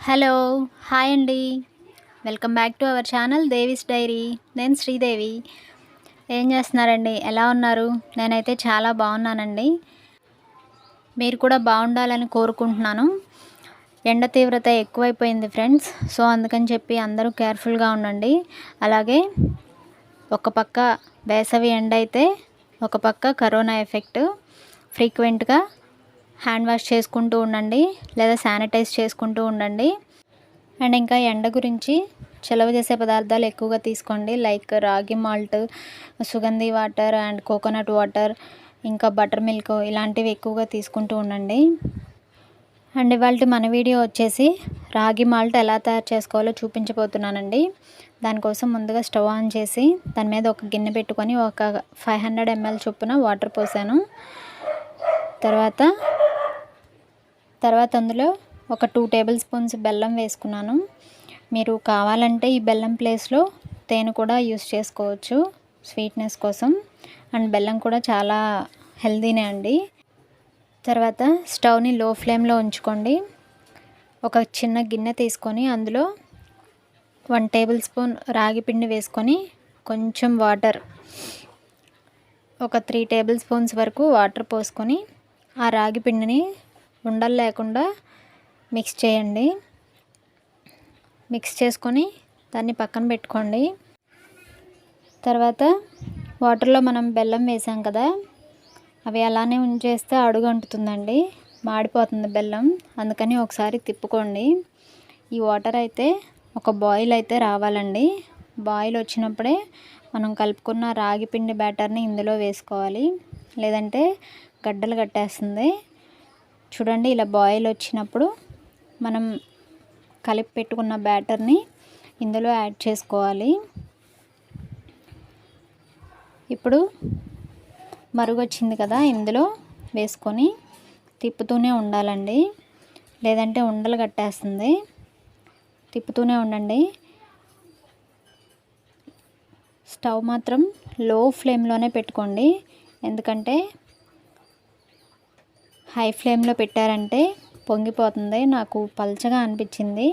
Hello hi అండి. Welcome back to our channel Devi's diary. నేను శ్రీదేవి. ఏం చేస్తున్నారండి? ఎలా ఉన్నారు? నేనైతే చాలా బాగున్నానండి. మీరు కూడా బాగుండాలని కోరుకుంటున్నాను. ఎండ తీవ్రత ఎక్కువైపోయింది ఫ్రెండ్స్. సో అందుకని చెప్పి అందరూ కేర్ఫుల్గా ఉండండి. అలాగే ఒక పక్క వేసవి ఎండ అయితే ఒక పక్క కరోనా ఎఫెక్ట్. ఫ్రీక్వెంట్గా హ్యాండ్ వాష్ చేసుకుంటూ ఉండండి, లేదా శానిటైజ్ చేసుకుంటూ ఉండండి. అండ్ ఇంకా ఎండ గురించి చలవ చేసే పదార్థాలు ఎక్కువగా తీసుకోండి. Like ragi malt, sugandhi water and coconut water, ఇంకా బటర్ మిల్క్ ఇలాంటివి ఎక్కువగా తీసుకుంటూ ఉండండి. అండ్ ఇవాళ మన వీడియో వచ్చేసి రాగి మాల్ట్ ఎలా తయారు చేసుకోవాలో చూపించబోతున్నానండి. దానికోసం ముందుగా స్టవ్ ఆన్ చేసి దాని మీద ఒక గిన్నె పెట్టుకొని ఒక 500 ml చొప్పున వాటర్ పోసాను. తర్వాత అందులో ఒక 2 టేబుల్ స్పూన్స్ బెల్లం వేసుకున్నాను. మీరు కావాలంటే ఈ బెల్లం ప్లేస్లో తేనె కూడా యూస్ చేసుకోవచ్చు స్వీట్నెస్ కోసం. అండ్ బెల్లం కూడా చాలా హెల్దీనే అండి. తర్వాత స్టవ్ని లో ఫ్లేమ్లో ఉంచుకోండి. ఒక చిన్న గిన్నె తీసుకొని అందులో 1 టేబుల్ స్పూన్ రాగి పిండి వేసుకొని కొంచెం వాటర్, ఒక 3 టేబుల్ స్పూన్స్ వరకు వాటర్ పోసుకొని ఆ రాగి పిండిని ఉండలు లేకుండా మిక్స్ చేయండి. మిక్స్ చేసుకొని దాన్ని పక్కన పెట్టుకోండి. తర్వాత వాటర్లో మనం బెల్లం వేసాం కదా, అవి అలానే ఉంచేస్తే అడుగు అంటుతుందండి, మాడిపోతుంది బెల్లం. అందుకని ఒకసారి తిప్పుకోండి. ఈ వాటర్ అయితే ఒక బాయిల్ అయితే రావాలండి. బాయిల్ వచ్చినప్పుడే మనం కలుపుకున్న రాగి పిండి బ్యాటర్ని ఇందులో వేసుకోవాలి, లేదంటే గడ్డలు కట్టేస్తుంది. చూడండి, ఇలా బాయిల్ వచ్చినప్పుడు మనం కలిపి పెట్టుకున్న బ్యాటర్ని ఇందులో యాడ్ చేసుకోవాలి. ఇప్పుడు మరుగొచ్చింది కదా, ఇందులో వేసుకొని తిప్పుతూనే ఉండాలండి, లేదంటే ఉండలు కట్టేస్తుంది. తిప్పుతూనే ఉండండి. స్టవ్ మాత్రం లో ఫ్లేమ్లోనే పెట్టుకోండి, ఎందుకంటే హై ఫ్లేమ్లో పెట్టారంటే పొంగిపోతుంది. నాకు పల్చగా అనిపించింది.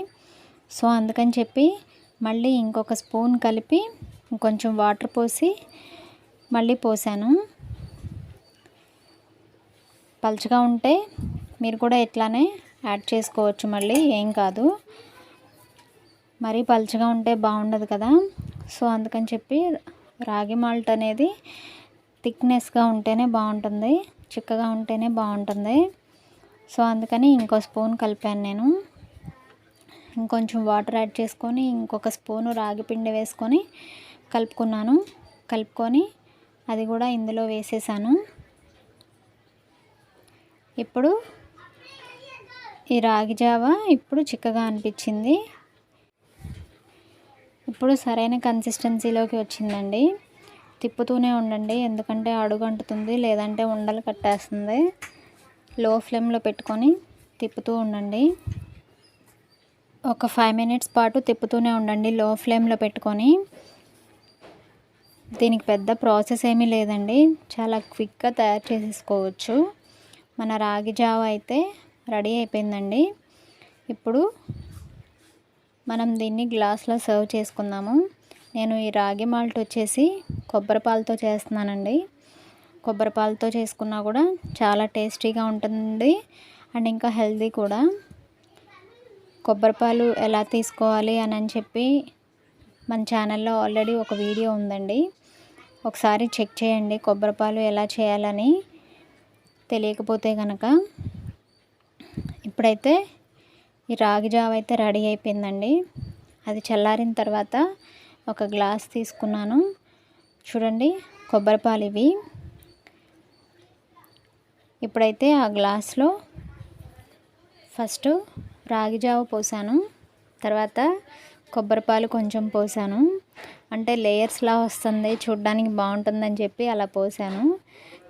సో అందుకని చెప్పి మళ్ళీ ఇంకొక స్పూన్ కలిపి కొంచెం వాటర్ పోసి మళ్ళీ పోసాను. పల్చగా ఉంటే మీరు కూడా ఇట్లానే యాడ్ చేసుకోవచ్చు, మళ్ళీ ఏం కాదు. మరీ పల్చగా ఉంటే బాగుండదు కదా. సో అందుకని చెప్పి రాగి మాల్ట్ అనేది థిక్నెస్గా ఉంటేనే బాగుంటుంది, చిక్కగా ఉంటేనే బాగుంటుంది. సో అందుకని ఇంకో స్పూన్ కలిపాను నేను. ఇంకొంచెం వాటర్ యాడ్ చేసుకొని ఇంకొక స్పూను రాగి పిండి వేసుకొని కలుపుకొని అది కూడా ఇందులో వేసేసాను. ఇప్పుడు ఈ రాగి జావ ఇప్పుడు చిక్కగా అనిపించింది. ఇప్పుడు సరైన కన్సిస్టెన్సీలోకి వచ్చిందండి. తిప్పుతూనే ఉండండి, ఎందుకంటే అడుగు అంటుతుంది, లేదంటే ఉండలు కట్టేస్తుంది. లో ఫ్లేమ్లో పెట్టుకొని తిప్పుతూ ఉండండి. ఒక 5 minutes పాటు తిప్పుతూనే ఉండండి లో ఫ్లేమ్లో పెట్టుకొని. దీనికి పెద్ద ప్రాసెస్ ఏమీ లేదండి, చాలా క్విక్గా తయారు చేసేసుకోవచ్చు. మన రాగి జావ అయితే రెడీ అయిపోయిందండి. ఇప్పుడు మనం దీన్ని గ్లాస్లో సర్వ్ చేసుకుందాము. నేను ఈ రాగి మాల్ట్ వచ్చేసి కొబ్బరి పాలతో చేస్తున్నానండి. కొబ్బరి పాలతో చేసుకున్నా కూడా చాలా టేస్టీగా ఉంటుంది అండ్ ఇంకా హెల్దీ కూడా. కొబ్బరి పాలు ఎలా తీసుకోవాలి అని చెప్పి మన ఛానల్లో ఆల్రెడీ ఒక వీడియో ఉందండి, ఒకసారి చెక్ చేయండి కొబ్బరి పాలు ఎలా చేయాలని తెలియకపోతే కనుక. ఇప్పుడైతే ఈ రాగి జావ అయితే రెడీ అయిపోయిందండి. అది చల్లారిన తర్వాత ఒక గ్లాస్ తీసుకున్నాను. చూడండి, కొబ్బరి పాలు ఇవి. ఇప్పుడైతే ఆ గ్లాస్లో ఫస్ట్ రాగి జావ పోసాను, తర్వాత కొబ్బరి పాలు కొంచెం పోసాను. అంటే లేయర్స్లా వస్తుంది, చూడ్డానికి బాగుంటుందని చెప్పి అలా పోసాను,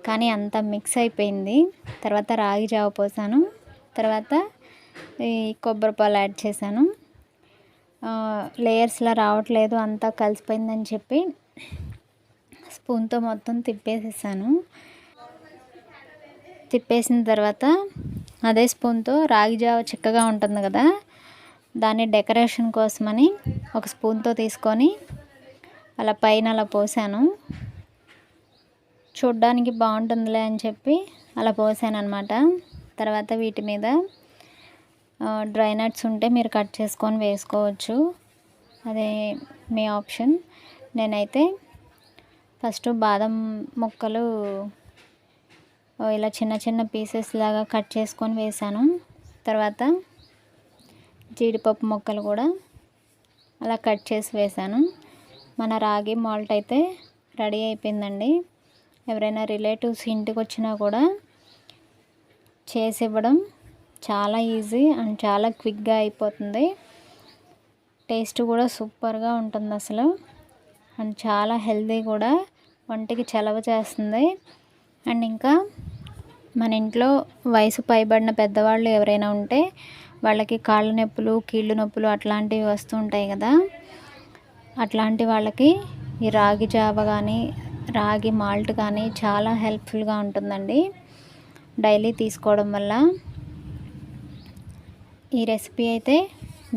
కానీ అంతా మిక్స్ అయిపోయింది. తర్వాత రాగి జావ పోసాను, తర్వాత ఈ కొబ్బరి పాలు యాడ్ చేశాను. లేయర్స్లా రావట్లేదు, అంతా కలిసిపోయిందని చెప్పి స్పూన్తో మొత్తం తిప్పేసేసాను. తిప్పేసిన తర్వాత అదే స్పూన్తో రాగి జావ చిక్కగా ఉంటుంది కదా, దాన్ని డెకరేషన్ కోసమని ఒక స్పూన్తో తీసుకొని అలా పైన అలా పోసాను. చూడ్డానికి బాగుంటుందిలే అని చెప్పి అలా పోసాను అనమాట. తర్వాత వీటి మీద డ్రై నట్స్ ఉంటే మీరు కట్ చేసుకొని వేసుకోవచ్చు, అదే మీ ఆప్షన్. నేనైతే ఫస్ట్ బాదం ముక్కలు ఇలా చిన్న చిన్న పీసెస్ లాగా కట్ చేసుకొని వేసాను. తర్వాత జీడిపప్పు ముక్కలు కూడా అలా కట్ చేసి వేసాను. మన రాగి మాల్ట్ అయితే రెడీ అయిపోయిందండి. ఎవరైనా రిలేటివ్స్ ఇంటికి వచ్చినా కూడా చేసి ఇవ్వడం చాలా ఈజీ అండ్ చాలా క్విక్గా అయిపోతుంది. టేస్ట్ కూడా సూపర్గా ఉంటుంది అసలు, అండ్ చాలా హెల్తీ కూడా, ఒంటికి చలవ చేస్తుంది. అండ్ ఇంకా మన ఇంట్లో వయసు పైబడిన పెద్దవాళ్ళు ఎవరైనా ఉంటే వాళ్ళకి కాళ్ళ నొప్పులు, కీళ్ళు నొప్పులు అట్లాంటివి వస్తూ ఉంటాయి కదా, అట్లాంటి వాళ్ళకి ఈ రాగి జావ కానీ రాగి మాల్ట్ కానీ చాలా హెల్ప్ఫుల్గా ఉంటుందండి డైలీ తీసుకోవడం వల్ల. ఈ రెసిపీ అయితే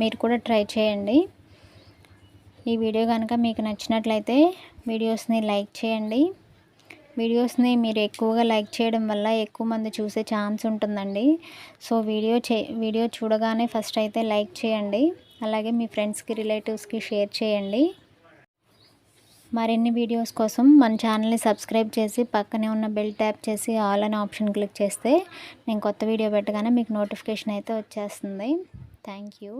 మీరు కూడా ట్రై చేయండి. ఈ వీడియో కనుక మీకు నచ్చినట్లయితే వీడియోస్ని లైక్ చేయండి. వీడియోస్ని మీరు ఎక్కువగా లైక్ చేయడం వల్ల ఎక్కువ మంది చూసే ఛాన్స్ ఉంటుందండి. సో వీడియో చూడగానే ఫస్ట్ అయితే లైక్ చేయండి. అలాగే మీ ఫ్రెండ్స్కి, రిలేటివ్స్కి షేర్ చేయండి. మరిన్ని వీడియోస్ కోసం మన ఛానల్ని సబ్స్క్రైబ్ చేసి పక్కనే ఉన్న బెల్ ట్యాప్ చేసి ఆల్ అనే ఆప్షన్ క్లిక్ చేస్తే నేను కొత్త వీడియో పెట్టగానే మీకు నోటిఫికేషన్ అయితే వచ్చేస్తుంది. Thank you.